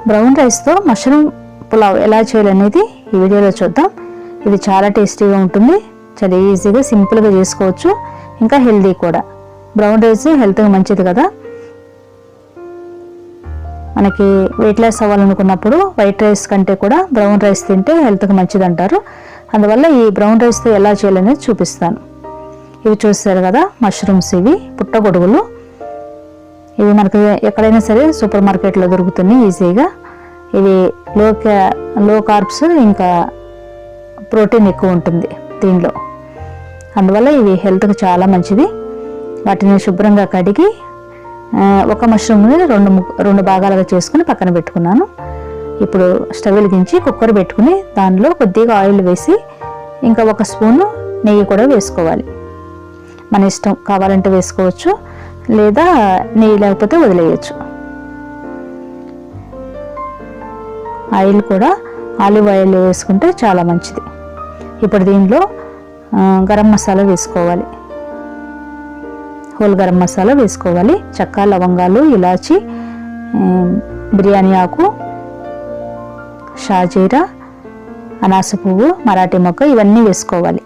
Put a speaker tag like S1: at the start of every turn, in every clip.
S1: Brown రైస్తో mushroom pulao ఎలా చేయాలనేది ఈ వీడియోలో చూద్దాం. ఇది చాలా టేస్టీగా ఉంటుంది, చాలా ఈజీగా సింపుల్గా చేసుకోవచ్చు, ఇంకా హెల్దీ కూడా. బ్రౌన్ రైస్ హెల్త్గా మంచిది కదా. మనకి వెయిట్ లాస్ అవ్వాలనుకున్నప్పుడు వైట్ రైస్ కంటే కూడా బ్రౌన్ రైస్ తింటే హెల్త్కి మంచిది అంటారు. అందువల్ల ఈ బ్రౌన్ రైస్తో ఎలా చేయాలనేది చూపిస్తాను. ఇవి చూస్తారు కదా మష్రూమ్స్, ఇవి పుట్టగొడుగులు. ఇవి మనకు ఎక్కడైనా సరే సూపర్ మార్కెట్లో దొరుకుతున్నాయి ఈజీగా. ఇవి లో కార్బ్స్, ఇంకా ప్రోటీన్ ఎక్కువ ఉంటుంది దీనిలో. అందువల్ల ఇవి హెల్త్కి చాలా మంచిది. వాటిని శుభ్రంగా కడిగి ఒక మష్రూమ్ని రెండు భాగాలుగా చేసుకుని పక్కన పెట్టుకున్నాను. ఇప్పుడు స్టవ్ వెలిగించి కుక్కర్ పెట్టుకుని దానిలో కొద్దిగా ఆయిల్ వేసి ఇంకా 1 స్పూను నెయ్యి కూడా వేసుకోవాలి. మన ఇష్టం, కావాలంటే వేసుకోవచ్చు, లేదా నెయ్యి లేకపోతే వదిలేయచ్చు. ఆయిల్ కూడా ఆలివ్ ఆయిల్ వేసుకుంటే చాలా మంచిది. ఇప్పుడు దీనిలో గరం మసాలా వేసుకోవాలి. హోల్ గరం మసాలా వేసుకోవాలి. చెక్క, లవంగాలు, ఇలాచి, బిర్యానీ ఆకు, షాజీరా, అనాస పువ్వు, మరాఠీ మొగ్గ, ఇవన్నీ వేసుకోవాలి.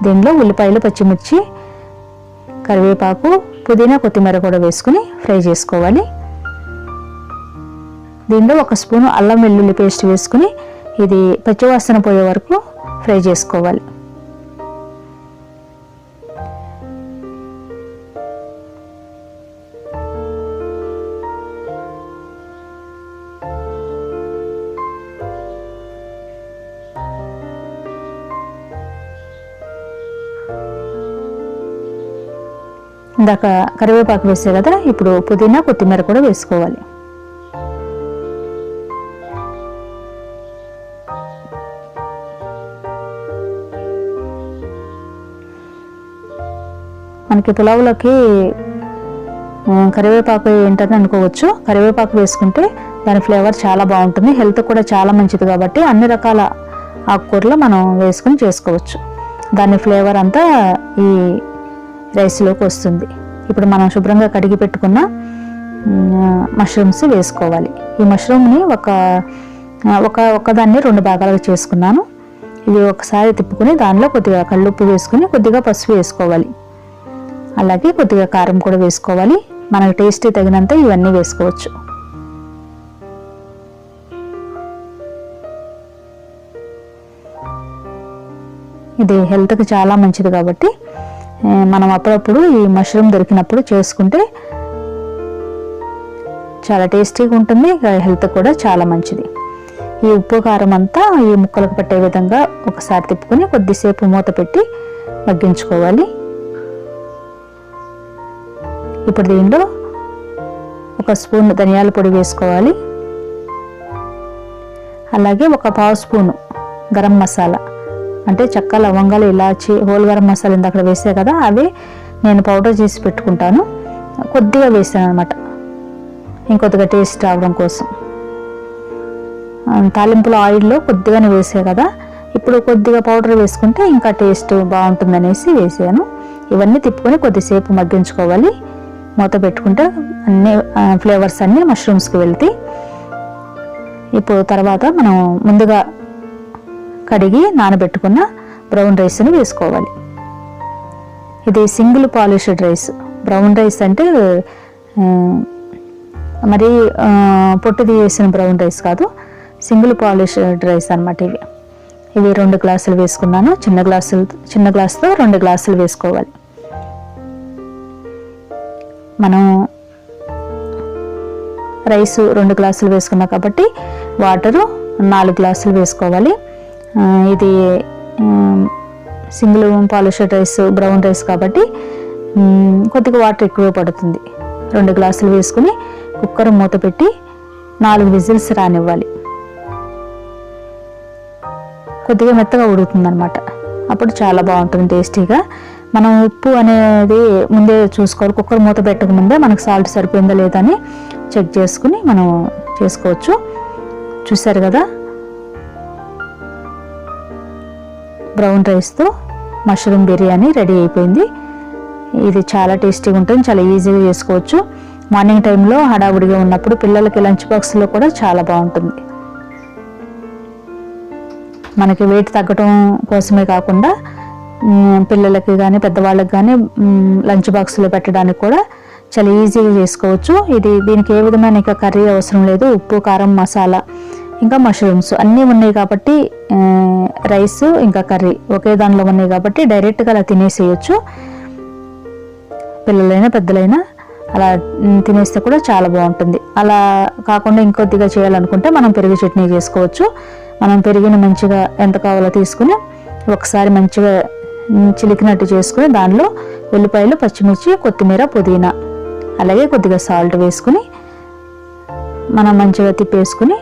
S1: దీనిలో ఉల్లిపాయలు, పచ్చిమిర్చి, కరివేపాకు, పుదీనా, కొత్తిమీర కూడా వేసుకుని ఫ్రై చేసుకోవాలి. దీనిలో 1 స్పూను అల్లం వెల్లుల్లి పేస్ట్ వేసుకుని ఇది పచ్చివాసన పోయే వరకు ఫ్రై చేసుకోవాలి. ఇందాక కరివేపాకు వేసే కదా, ఇప్పుడు పుదీనా, కొత్తిమీర కూడా వేసుకోవాలి. మనకి పులావులకి కరివేపాకు ఏంటని అనుకోవచ్చు. కరివేపాకు వేసుకుంటే దాని ఫ్లేవర్ చాలా బాగుంటుంది, హెల్త్ కూడా చాలా మంచిది కాబట్టి అన్ని రకాల ఆకుకూరలు మనం వేసుకుని చేసుకోవచ్చు. దాని ఫ్లేవర్ అంతా ఈ రైస్లోకి వస్తుంది. ఇప్పుడు మనం శుభ్రంగా కడిగి పెట్టుకున్న మష్రూమ్స్ వేసుకోవాలి. ఈ మష్రూమ్ని ఒకదాన్ని 2 భాగాలుగా చేసుకున్నాను. ఇవి ఒకసారి తిప్పుకొని దానిలో కొద్దిగా కల్లుప్పు వేసుకుని కొద్దిగా పసుపు వేసుకోవాలి. అలాగే కొద్దిగా కారం కూడా వేసుకోవాలి. మనకు టేస్ట్ తగినంత ఇవన్నీ వేసుకోవచ్చు. ఇది హెల్త్కి చాలా మంచిది కాబట్టి మనం అప్పుడప్పుడు ఈ మష్రూమ్ దొరికినప్పుడు చేసుకుంటే చాలా టేస్టీగా ఉంటుంది, హెల్త్ కూడా చాలా మంచిది. ఈ ఉప్పు కారం అంతా ఈ ముక్కలకు పట్టే విధంగా ఒకసారి తిప్పుకొని కొద్దిసేపు మూత పెట్టి మగ్గించుకోవాలి. ఇప్పుడు దీనిలో 1 స్పూన్ ధనియాల పొడి వేసుకోవాలి. అలాగే 1/2 స్పూను గరం మసాలా, అంటే చెక్క, లవంగాలు, ఇలాచి, హోల్ గరం మసాలా ఇందాక వేసే కదా, అవి నేను పౌడర్ చేసి పెట్టుకుంటాను. కొద్దిగా వేసాను అనమాట, ఇంకొద్దిగా టేస్ట్ రావడం కోసం. తాలింపులో ఆయిల్లో కొద్దిగానే వేసే కదా, ఇప్పుడు కొద్దిగా పౌడర్ వేసుకుంటే ఇంకా టేస్ట్ బాగుంటుందనేసి వేసాను. ఇవన్నీ తిప్పుకొని కొద్దిసేపు మగ్గించుకోవాలి. మూత పెట్టుకుంటే అన్ని ఫ్లేవర్స్ అన్నీ మష్రూమ్స్కి వెళ్తాయి. ఇప్పుడు తర్వాత మనం ముందుగా కడిగి నానబెట్టుకున్న బ్రౌన్ రైస్ని వేసుకోవాలి. ఇది single polished rice. Brown rice అంటే మరి పొట్టు తీసిన బ్రౌన్ రైస్ కాదు, సింగిల్ పాలిష్డ్ రైస్ అన్నమాట. ఇవి 2 గ్లాసులు వేసుకున్నాను. చిన్న గ్లాసుతో 2 గ్లాసులు వేసుకోవాలి. మనం రైస్ 2 గ్లాసులు వేసుకున్నాం కాబట్టి వాటరు 4 గ్లాసులు వేసుకోవాలి. ఇది single polished rice, brown rice కాబట్టి కొద్దిగా వాటర్ ఎక్కువ పడుతుంది. 2 గ్లాసులు వేసుకుని కుక్కర్ మూత పెట్టి 4 విజిల్స్ రానివ్వాలి. కొద్దిగా మెత్తగా ఉడుకుతుంది అనమాట. అప్పుడు చాలా బాగుంటుంది టేస్టీగా. మనం ఉప్పు అనేది ముందే చూసుకోవాలి. కుక్కర్ మూత పెట్టక ముందే మనకు సాల్ట్ సరిపోయిందా లేదా అని చెక్ చేసుకుని మనం చేసుకోవచ్చు. చూసారు కదా, బ్రౌన్ రైస్తో మష్రూమ్ బిర్యానీ రెడీ అయిపోయింది. ఇది చాలా టేస్టీగా ఉంటుంది, చాలా ఈజీగా చేసుకోవచ్చు. మార్నింగ్ టైంలో హడావుడిగా ఉన్నప్పుడు పిల్లలకి లంచ్ బాక్స్లో కూడా చాలా బాగుంటుంది. మనకి వెయిట్ తగ్గడం కోసమే కాకుండా పిల్లలకి కానీ పెద్దవాళ్ళకి కానీ లంచ్ బాక్స్లో పెట్టడానికి కూడా చాలా ఈజీగా చేసుకోవచ్చు. దీనికి ఏ విధమైన ఇంకా కర్రీ అవసరం లేదు. ఉప్పు, కారం, మసాలా ఇంకా మష్రూమ్స్ అన్నీ ఉన్నాయి కాబట్టి, రైస్ ఇంకా కర్రీ ఒకే దానిలో ఉన్నాయి కాబట్టి డైరెక్ట్గా అలా తినేసేయచ్చు. పిల్లలైనా పెద్దలైనా అలా తినేస్తే కూడా చాలా బాగుంటుంది. అలా కాకుండా ఇంకొద్దిగా చేయాలనుకుంటే మనం పెరుగు చట్నీ చేసుకోవచ్చు. మనం పెరుగుని మంచిగా ఎంత కావాలో తీసుకుని ఒకసారి మంచిగా చిలికినట్టు చేసుకుని దానిలో ఉల్లిపాయలు, పచ్చిమిర్చి, కొత్తిమీర, పుదీనా అలాగే కొద్దిగా సాల్ట్ వేసుకుని మనం మంచిగా తిప్పేసుకుని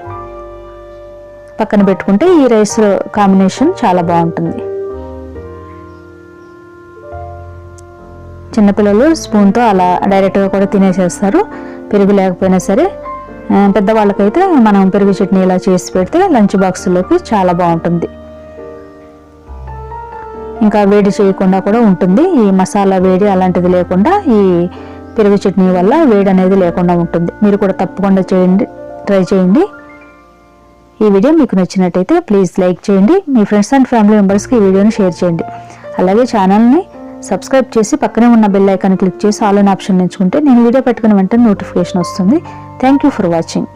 S1: పక్కన పెట్టుకుంటే ఈ రైస్ కాంబినేషన్ చాలా బాగుంటుంది. చిన్నపిల్లలు స్పూన్తో అలా డైరెక్ట్గా కూడా తినేసేస్తారు, పెరుగు లేకపోయినా సరే. పెద్దవాళ్ళకైతే మనం పెరుగు చట్నీ ఇలా చేసి పెడితే లంచ్ బాక్స్లోకి చాలా బాగుంటుంది. ఇంకా వేడి చేయకుండా కూడా ఉంటుంది. ఈ మసాలా వేడి అలాంటిది లేకుండా ఈ పెరుగు చట్నీ వల్ల వేడి అనేది లేకుండా ఉంటుంది. మీరు కూడా తప్పకుండా ట్రై చేయండి. ఈ వీడియో మీకు నచ్చినట్టయితే ప్లీజ్ లైక్ చేయండి. మీ ఫ్రెండ్స్ అండ్ ఫ్యామిలీ మెంబర్స్కి ఈ వీడియోని షేర్ చేయండి. అలాగే ఛానల్ని సబ్స్క్రైబ్ చేసి పక్కనే ఉన్న బెల్ ఐకాన్ క్లిక్ చేసి ఆల్ అనే ఆప్షన్ ఎంచుకుంటే నేను వీడియో పెట్టుకున్న వెంటనే నోటిఫికేషన్ వస్తుంది. Thank you for watching.